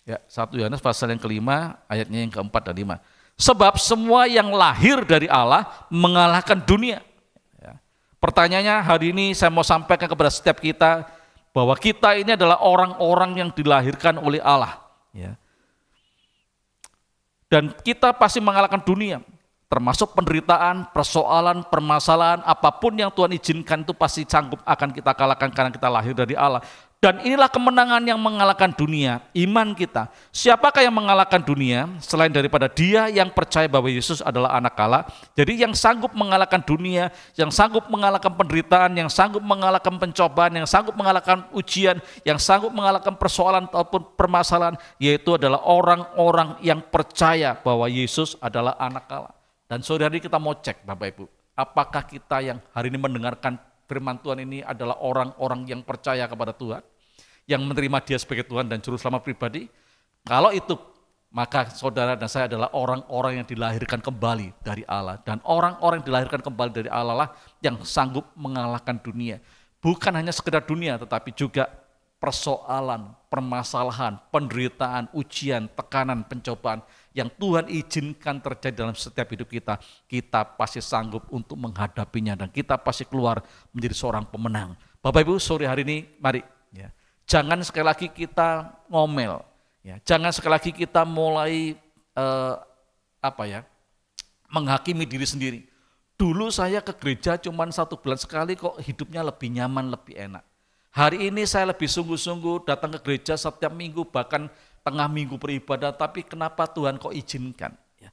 Ya, 1 Yohanes pasal yang kelima ayatnya yang keempat dan 5. Sebab semua yang lahir dari Allah mengalahkan dunia. Ya. Pertanyaannya hari ini saya mau sampaikan kepada setiap kita bahwa kita ini adalah orang-orang yang dilahirkan oleh Allah. Ya. Dan kita pasti mengalahkan dunia, termasuk penderitaan, persoalan, permasalahan, apapun yang Tuhan izinkan itu pasti sanggup akan kita kalahkan karena kita lahir dari Allah. Dan inilah kemenangan yang mengalahkan dunia, iman kita. Siapakah yang mengalahkan dunia selain daripada Dia yang percaya bahwa Yesus adalah anak Allah? Jadi yang sanggup mengalahkan dunia, yang sanggup mengalahkan penderitaan, yang sanggup mengalahkan pencobaan, yang sanggup mengalahkan ujian, yang sanggup mengalahkan persoalan ataupun permasalahan, yaitu adalah orang-orang yang percaya bahwa Yesus adalah anak Allah. Dan sore hari kita mau cek Bapak Ibu, apakah kita yang hari ini mendengarkan firman Tuhan ini adalah orang-orang yang percaya kepada Tuhan, yang menerima Dia sebagai Tuhan dan Juru Selamat pribadi? Kalau itu, maka saudara dan saya adalah orang-orang yang dilahirkan kembali dari Allah. Dan orang-orang yang dilahirkan kembali dari Allah lah yang sanggup mengalahkan dunia. Bukan hanya sekedar dunia, tetapi juga persoalan, permasalahan, penderitaan, ujian, tekanan, pencobaan yang Tuhan izinkan terjadi dalam setiap hidup kita, kita pasti sanggup untuk menghadapinya dan kita pasti keluar menjadi seorang pemenang. Bapak Ibu, sore hari ini mari ya, jangan sekali lagi kita ngomel, ya, jangan sekali lagi kita mulai menghakimi diri sendiri. Dulu saya ke gereja cuma 1 bulan sekali kok hidupnya lebih nyaman, lebih enak. Hari ini saya lebih sungguh-sungguh datang ke gereja setiap minggu, bahkan tengah minggu beribadah, tapi kenapa Tuhan kok izinkan? Ya.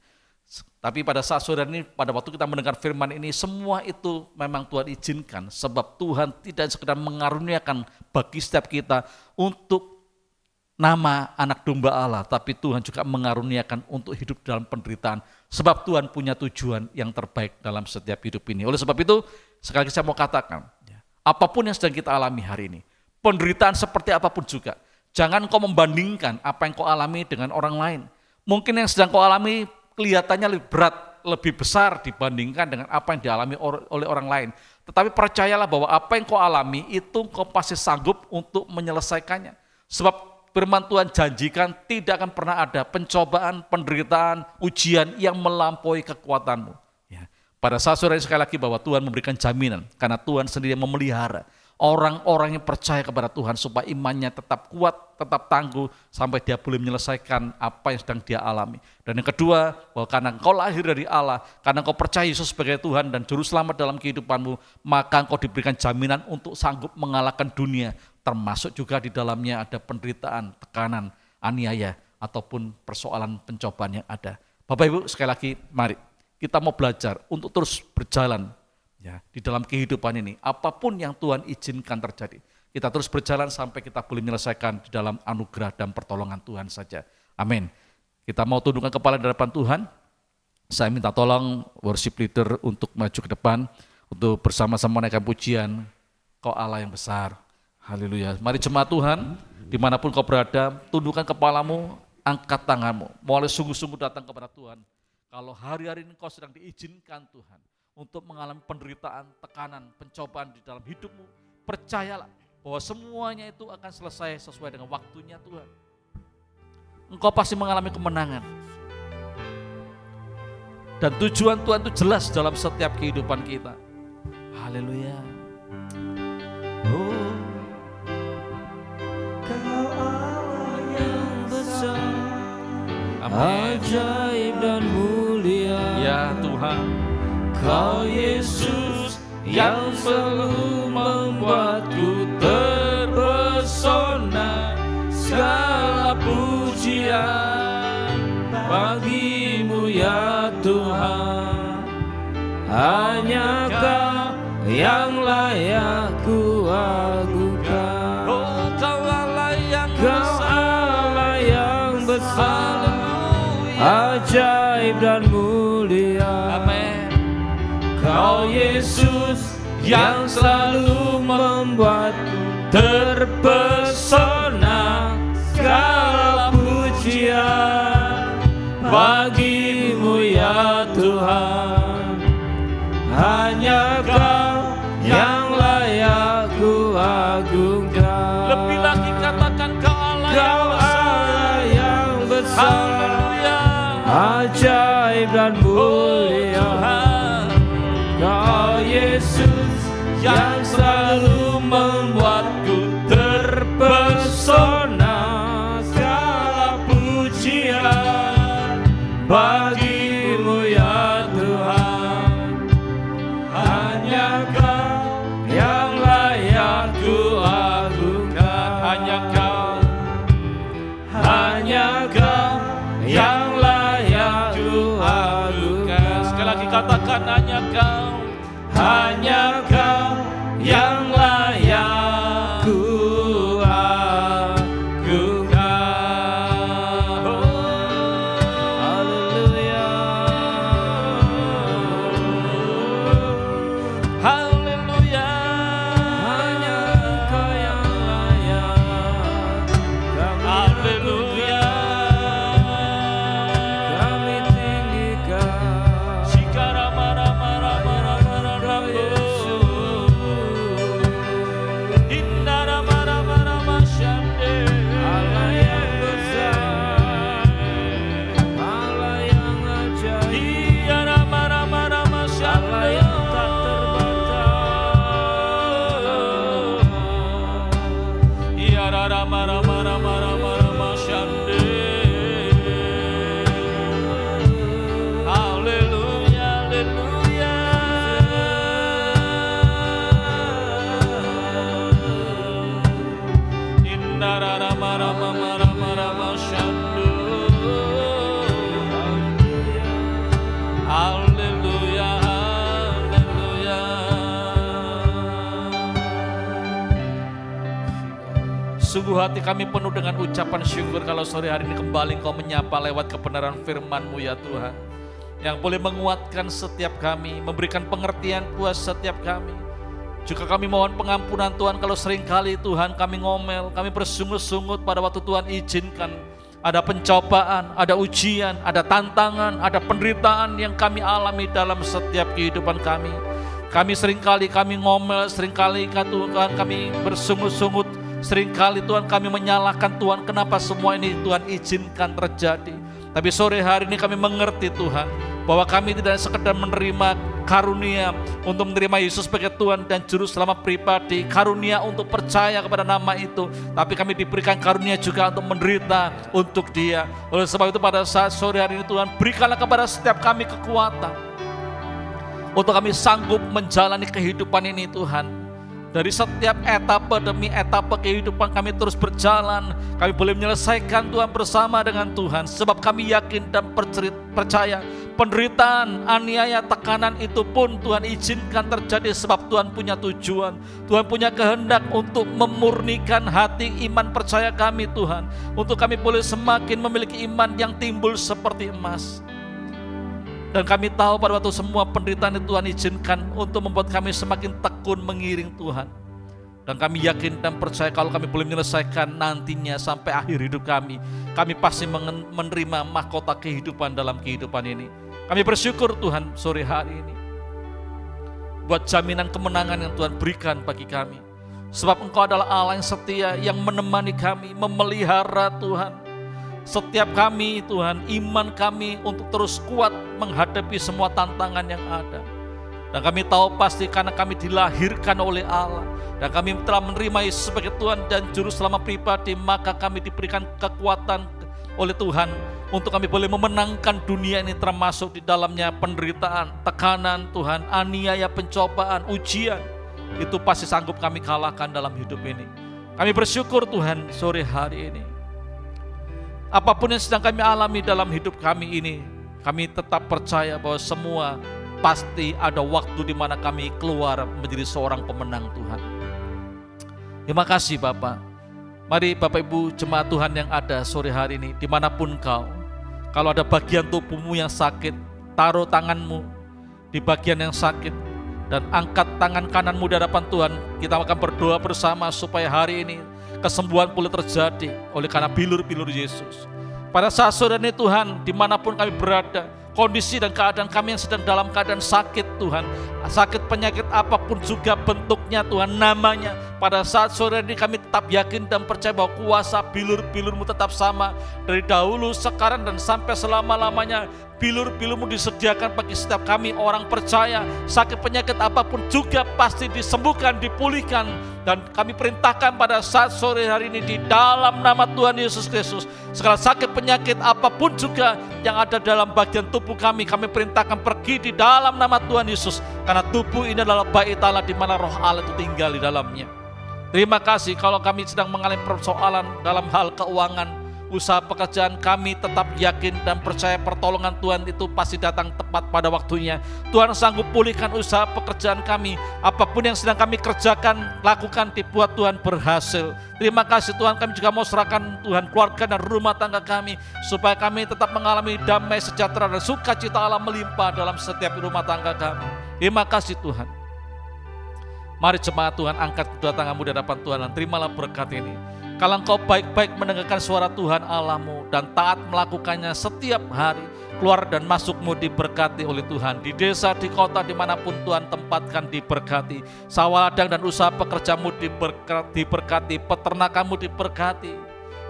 Tapi pada saat sore ini, pada waktu kita mendengar firman ini, semua itu memang Tuhan izinkan, sebab Tuhan tidak sekedar mengaruniakan bagi setiap kita untuk nama anak domba Allah, tapi Tuhan juga mengaruniakan untuk hidup dalam penderitaan, sebab Tuhan punya tujuan yang terbaik dalam setiap hidup ini. Oleh sebab itu, sekali lagi saya mau katakan, ya, apapun yang sedang kita alami hari ini, penderitaan seperti apapun juga, jangan kau membandingkan apa yang kau alami dengan orang lain. Mungkin yang sedang kau alami kelihatannya lebih berat, lebih besar dibandingkan dengan apa yang dialami oleh orang lain. Tetapi percayalah bahwa apa yang kau alami itu kau pasti sanggup untuk menyelesaikannya. Sebab firman Tuhan janjikan tidak akan pernah ada pencobaan, penderitaan, ujian yang melampaui kekuatanmu. Ya. Pada saat sore sekali lagi bahwa Tuhan memberikan jaminan karena Tuhan sendiri yang memelihara orang-orang yang percaya kepada Tuhan supaya imannya tetap kuat, tetap tangguh sampai dia boleh menyelesaikan apa yang sedang dia alami. Dan yang kedua, bahwa karena engkau lahir dari Allah, karena engkau percaya Yesus sebagai Tuhan dan Juru Selamat dalam kehidupanmu, maka engkau diberikan jaminan untuk sanggup mengalahkan dunia, termasuk juga di dalamnya ada penderitaan, tekanan, aniaya, ataupun persoalan pencobaan yang ada. Bapak Ibu, sekali lagi mari kita mau belajar untuk terus berjalan ya, di dalam kehidupan ini, apapun yang Tuhan izinkan terjadi, kita terus berjalan sampai kita boleh menyelesaikan di dalam anugerah dan pertolongan Tuhan saja. Amin. Kita mau tundukkan kepala di hadapan Tuhan. Saya minta tolong worship leader untuk maju ke depan, untuk bersama-sama menaikkan pujian, Kau Allah yang besar. Haleluya. Mari jemaat Tuhan, dimanapun kau berada, tundukkan kepalamu, angkat tanganmu, mulai sungguh-sungguh datang kepada Tuhan. Kalau hari-hari ini kau sedang diizinkan Tuhan untuk mengalami penderitaan, tekanan, pencobaan di dalam hidupmu, percayalah bahwa semuanya itu akan selesai sesuai dengan waktunya Tuhan. Engkau pasti mengalami kemenangan. Dan tujuan Tuhan itu jelas dalam setiap kehidupan kita. Haleluya. Oh, Kau Allah yang besar, ajaib dan mulia. Ya Tuhan, Kau Yesus yang selalu membuatku terpesona. Segala pujian bagimu ya Tuhan, hanya Kau yang layak ku agungkan. Oh, Kau Allah yang Kau Allah yang besar, ajaib dan mulia. Amin. Kau Yesus yang selalu membuatku terpesona. Segala pujian bagimu ya Tuhan, hanya Kau yang layak ku agungkan. Lebih lagi katakan Kau Allah yang besar, Haleluya, ajaib dan mulia. Kau Yesus yang selalu membuatku terpesona. Segala pujian bagimu ya Tuhan, hanya Kau yang layak ku agungkan. Hanya Kau yang layak ku agungkan. Sekali lagi katakan hanya Kau yang layak ku agungkan. Haleluya, haleluya. hanya Kau yang layak. Haleluya. Kami tinggikan. Allah yang besar, Allah yang ajaib, Allah yang tak terbatas. Haleluya, haleluya. Haleluya, haleluya. Sungguh hati kami penuh dengan ucapan syukur kalau sore hari ini kembali Engkau menyapa lewat kebenaran firman-Mu ya Tuhan, yang boleh menguatkan setiap kami, memberikan pengertian buat setiap kami. Juga kami mohon pengampunan Tuhan kalau seringkali Tuhan kami ngomel, kami bersungut-sungut pada waktu Tuhan izinkan ada pencobaan, ada ujian, ada tantangan, ada penderitaan yang kami alami dalam setiap kehidupan kami. Kami seringkali kami ngomel, seringkali Tuhan kami bersungut-sungut, seringkali Tuhan kami menyalahkan Tuhan kenapa semua ini Tuhan izinkan terjadi. Tapi sore hari ini kami mengerti Tuhan bahwa kami tidak sekedar menerima karunia untuk menerima Yesus sebagai Tuhan dan Juru Selamat pribadi, karunia untuk percaya kepada nama itu, tapi kami diberikan karunia juga untuk menderita untuk Dia. Oleh sebab itu pada saat sore hari ini Tuhan, berikanlah kepada setiap kami kekuatan untuk kami sanggup menjalani kehidupan ini Tuhan. Dari setiap etapa demi etapa kehidupan kami terus berjalan, kami boleh menyelesaikan Tuhan bersama dengan Tuhan. Sebab kami yakin dan percaya penderitaan, aniaya, tekanan itu pun Tuhan izinkan terjadi sebab Tuhan punya tujuan. Tuhan punya kehendak untuk memurnikan hati iman percaya kami Tuhan. Untuk kami boleh semakin memiliki iman yang timbul seperti emas. Dan kami tahu pada waktu semua penderitaan itu Tuhan izinkan untuk membuat kami semakin tekun mengiring Tuhan. Dan kami yakin dan percaya kalau kami boleh menyelesaikan nantinya sampai akhir hidup kami pasti menerima mahkota kehidupan dalam kehidupan ini. Kami bersyukur Tuhan sore hari ini buat jaminan kemenangan yang Tuhan berikan bagi kami. Sebab Engkau adalah Allah yang setia, yang menemani kami, memelihara Tuhan setiap kami Tuhan, iman kami untuk terus kuat menghadapi semua tantangan yang ada. Dan kami tahu pasti karena kami dilahirkan oleh Allah dan kami telah menerima Yesus sebagai Tuhan dan Juru Selamat pribadi, maka kami diberikan kekuatan, oleh Tuhan, untuk kami boleh memenangkan dunia ini, termasuk di dalamnya penderitaan, tekanan Tuhan, aniaya, pencobaan, ujian. Itu pasti sanggup kami kalahkan dalam hidup ini. Kami bersyukur Tuhan sore hari ini. Apapun yang sedang kami alami dalam hidup kami ini, kami tetap percaya bahwa semua pasti ada waktu di mana kami keluar menjadi seorang pemenang Tuhan. Terima kasih Bapak. Mari Bapak Ibu jemaat Tuhan yang ada sore hari ini, dimanapun kau, kalau ada bagian tubuhmu yang sakit, taruh tanganmu di bagian yang sakit dan angkat tangan kananmu di hadapan Tuhan. Kita akan berdoa bersama supaya hari ini kesembuhan boleh terjadi oleh karena bilur-bilur Yesus. Pada saat sore ini Tuhan, dimanapun kami berada, kondisi dan keadaan kami yang sedang dalam keadaan sakit Tuhan, sakit penyakit apapun juga bentuknya Tuhan, namanya, pada saat sore ini kami tetap yakin dan percaya bahwa kuasa bilur-bilur-Mu tetap sama dari dahulu, sekarang dan sampai selama-lamanya. Bilur-bilur-Mu disediakan bagi setiap kami orang percaya. Sakit penyakit apapun juga pasti disembuhkan, dipulihkan. Dan kami perintahkan pada saat sore hari ini di dalam nama Tuhan Yesus Kristus, segala sakit penyakit apapun juga yang ada dalam bagian tubuh kami perintahkan pergi di dalam nama Tuhan Yesus. Karena tubuh ini adalah bait Allah di mana roh Allah itu tinggal di dalamnya. Terima kasih kalau kami sedang mengalami persoalan dalam hal keuangan, usaha pekerjaan, kami tetap yakin dan percaya pertolongan Tuhan itu pasti datang tepat pada waktunya. Tuhan sanggup pulihkan usaha pekerjaan kami. Apapun yang sedang kami kerjakan, lakukan, dibuat Tuhan berhasil. Terima kasih Tuhan, kami juga mau serahkan Tuhan keluarga dan rumah tangga kami, supaya kami tetap mengalami damai sejahtera dan sukacita Allah melimpah dalam setiap rumah tangga kami. Terima kasih Tuhan. Mari jemaat Tuhan, angkat kedua tanganmu di hadapan Tuhan dan terimalah berkat ini. Kalau engkau baik-baik mendengarkan suara Tuhan Allahmu dan taat melakukannya setiap hari, keluar dan masukmu diberkati oleh Tuhan. Di desa, di kota, dimanapun Tuhan tempatkan diberkati. Sawah ladang dan usaha pekerjamu diberkati, peternakanmu diberkati,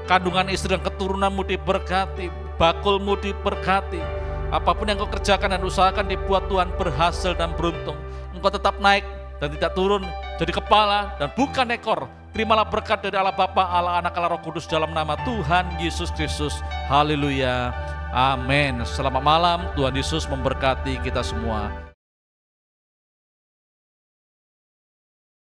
kandungan istri dan keturunanmu diberkati, bakulmu diberkati. Apapun yang kau kerjakan dan usahakan dibuat Tuhan berhasil dan beruntung. Engkau tetap naik dan tidak turun, jadi kepala dan bukan ekor. Terimalah berkat dari Allah Bapa, Allah Anak, Allah Roh Kudus dalam nama Tuhan Yesus Kristus. Haleluya. Amin. Selamat malam, Tuhan Yesus memberkati kita semua.